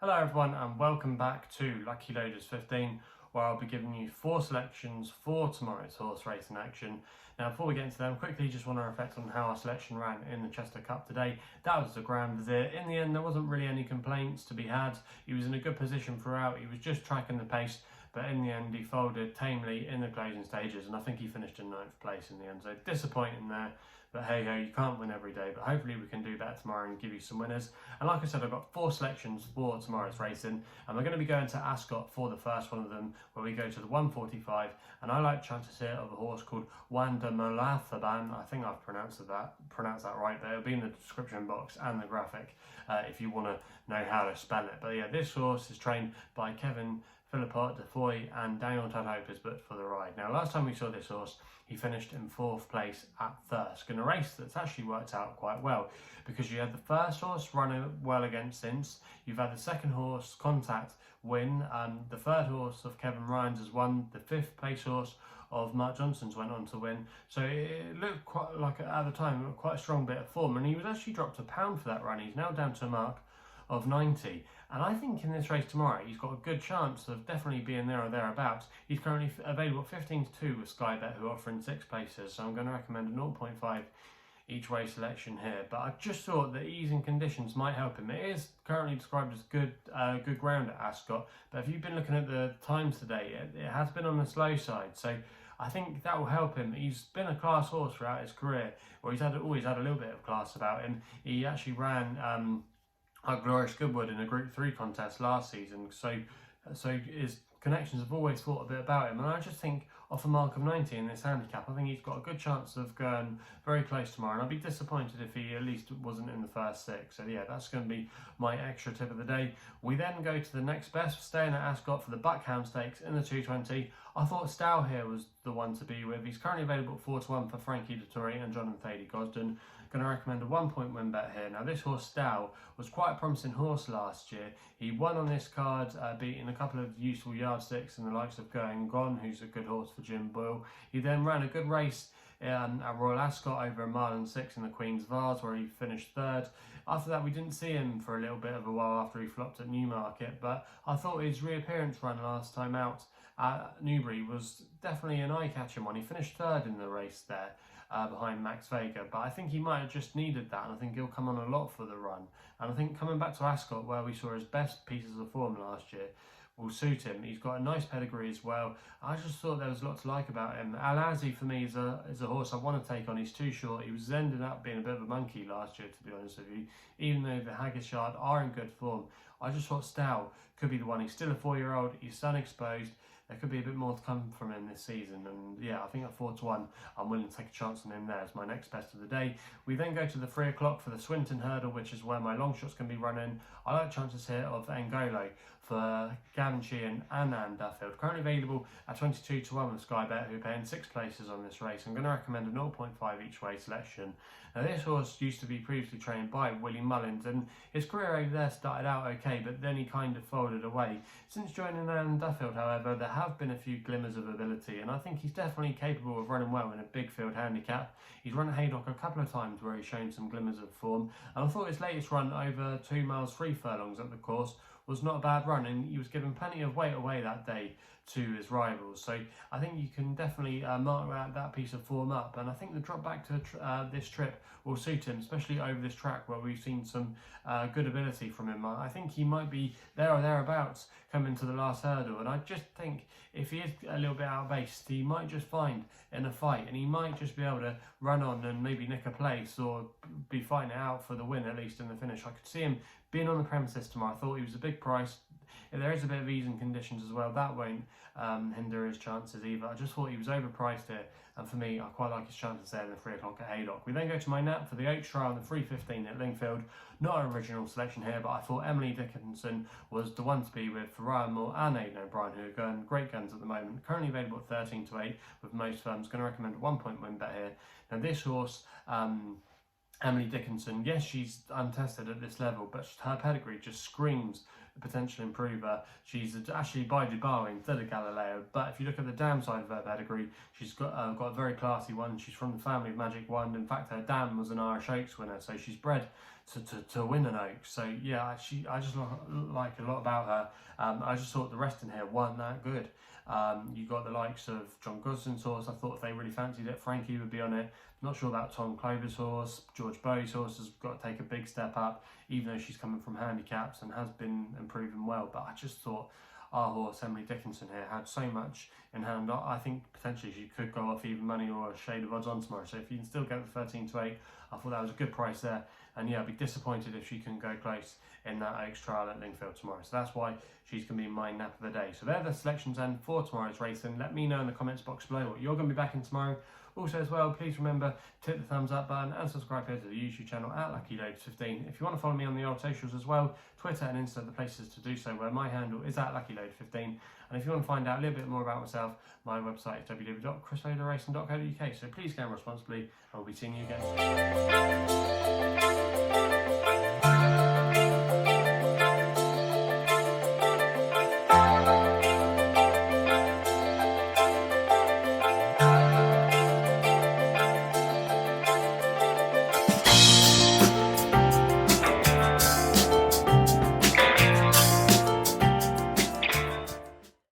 Hello everyone and welcome back to Lucky Loaders 15, where I'll be giving you 4 selections for tomorrow's horse racing action. Now before we get into them, quickly just want to reflect on how our selection ran in the Chester Cup today. That was a grand visit. In the end there wasn't really any complaints to be had. He was in a good position throughout, he was just tracking the pace, but in the end he folded tamely in the closing stages and I think he finished in 9th place in the end. So disappointing there, but hey ho, you can't win every day, but hopefully we can do better tomorrow and give you some winners. And like I said, I've got 4 selections for tomorrow's racing and we're going to be going to Ascot for the first one of them, where we go to the 145, and I like chances here of a horse called Juan I think I've pronounced that right, but it'll be in the description box and the graphic if you want to know how to spell it. But yeah, this horse is trained by Kevin Philippot, Defoy and Daniel Tudhope is booked for the ride. Now last time we saw this horse, he finished in 4th place at Thirsk, in a race that's actually worked out quite well, because you had the first horse running well against Since, you've had the second horse Contact win, the third horse of Kevin Ryan's has won, the 5th place horse of Mark Johnson's went on to win, so it looked quite like, at the time, quite a strong bit of form, and he was actually dropped £1 for that run. He's now down to a mark of 90, and I think in this race tomorrow he's got a good chance of definitely being there or thereabouts. He's currently available at 15-2 with SkyBet, who are offering 6 places, so I'm going to recommend a 0.5 each way selection here, but I just thought that ease and conditions might help him. It is currently described as good ground at Ascot, but if you've been looking at the times today, it has been on the slow side, so I think that will help him. He's been a class horse throughout his career, or he's always had a little bit of class about him. He actually ran at Glorious Goodwood in a Group 3 contest last season, so his connections have always thought a bit about him, and I just think off a mark of 90 in this handicap, I think he's got a good chance of going very close tomorrow, and I'd be disappointed if he at least wasn't in the first 6. So yeah, that's going to be my extra tip of the day. We then go to the next best, staying at Ascot for the Buckhound Stakes in the 220. I thought Stowell here was the one to be with. He's currently available at 4-1 for Frankie Dettori and John and Thady Gosden. Going to recommend a 1-point win bet here. Now this horse Stowell was quite a promising horse last year. He won on this card, beating a couple of useful yardsticks and the likes of Going Gone, who's a good horse for Jim Boyle. He then ran a good race at Royal Ascot over a mile and 6 in the Queen's Vase, where he finished 3rd. After that we didn't see him for a little bit of a while after he flopped at Newmarket, but I thought his reappearance run last time out at Newbury was definitely an eye-catching one. He finished 3rd in the race there behind Max Vega, but I think he might have just needed that, and I think he'll come on a lot for the run. And I think coming back to Ascot, where we saw his best pieces of form last year, will suit him. He's got a nice pedigree as well. I just thought there was a lot to like about him. Alazi for me is a horse I want to take on. He's too short. He was ended up being a bit of a monkey last year, to be honest with you, even though the Haggishard are in good form. I just thought Stowell could be the one. He's still a 4-year-old, he's sun exposed. There could be a bit more to come from him this season, and yeah, I think at 4-1 I'm willing to take a chance on him there as my next best of the day. We then go to the 3 o'clock for the Swinton Hurdle, which is where my long shots can be running. I like chances here of Ngolo for Gavin Sheehan and Anne Duffield, currently available at 22-1 with SkyBet, who are paying 6 places on this race. I'm going to recommend a 0.5 each way selection. Now this horse used to be previously trained by Willie Mullins, and his career over there started out okay, but then he kind of folded away. Since joining Anne Duffield, however, there have been a few glimmers of ability, and I think he's definitely capable of running well in a big field handicap. He's run at Haydock a couple of times where he's shown some glimmers of form, and I thought his latest run over 2 miles 3 furlongs at the course was not a bad run, and he was given plenty of weight away that day to his rivals. So I think you can definitely mark that piece of form up, and I think the drop back to this trip will suit him, especially over this track where we've seen some good ability from him. I think he might be there or thereabouts coming to the last hurdle, and I just think if he is a little bit outbased, he might just find in a fight, and he might just be able to run on and maybe nick a place or be fighting it out for the win, at least in the finish. I could see him being on the premises tomorrow. I thought he was a big price. If there is a bit of ease and conditions as well, that won't hinder his chances either. I just thought he was overpriced here, and for me, I quite like his chances there in the 3 o'clock at Haydock. We then go to my nap for the Oaks Trial and the 3:15 at Lingfield. Not an original selection here, but I thought Emily Dickinson was the one to be with for Ryan Moore and Aidan O'Brien, who are going great guns at the moment. Currently available at 13-8 with most firms. Going to recommend a 1-point win bet here. Now this horse, Emily Dickinson, yes, she's untested at this level, but her pedigree just screams a potential improver. She's actually by Dubai instead of Galileo, but if you look at the dam side of her pedigree, she's got a very classy one. She's from the family of Magic Wand. In fact, her dam was an Irish Oaks winner, so she's bred to win an Oaks. So yeah, I just like a lot about her. I just thought the rest in here weren't that good. You got the likes of John Godson's horse. I thought if they really fancied it, Frankie would be on it. Not sure about Tom Clover's horse. George Bowie's horse has got to take a big step up, even though she's coming from handicaps and has been improving well. But I just thought our horse, Emily Dickinson here, had so much in hand. I think potentially she could go off even money or a shade of odds on tomorrow. So if you can still get the 13 to 8, I thought that was a good price there. And yeah, I'd be disappointed if she can go close in that Oaks trial at Lingfield tomorrow. So that's why she's going to be my nap of the day. So they're the selections then for tomorrow's race. And let me know in the comments box below what you're going to be back in tomorrow. Also as well, please remember to hit the thumbs up button and subscribe here to the YouTube channel at LuckyLoads15. If you want to follow me on the old socials as well, Twitter and Insta are the places to do so, where my handle is at LuckyLoad15. And if you want to find out a little bit more about myself, my website is www.chrisloaderracing.co.uk. So please gamble responsibly, and we'll be seeing you again.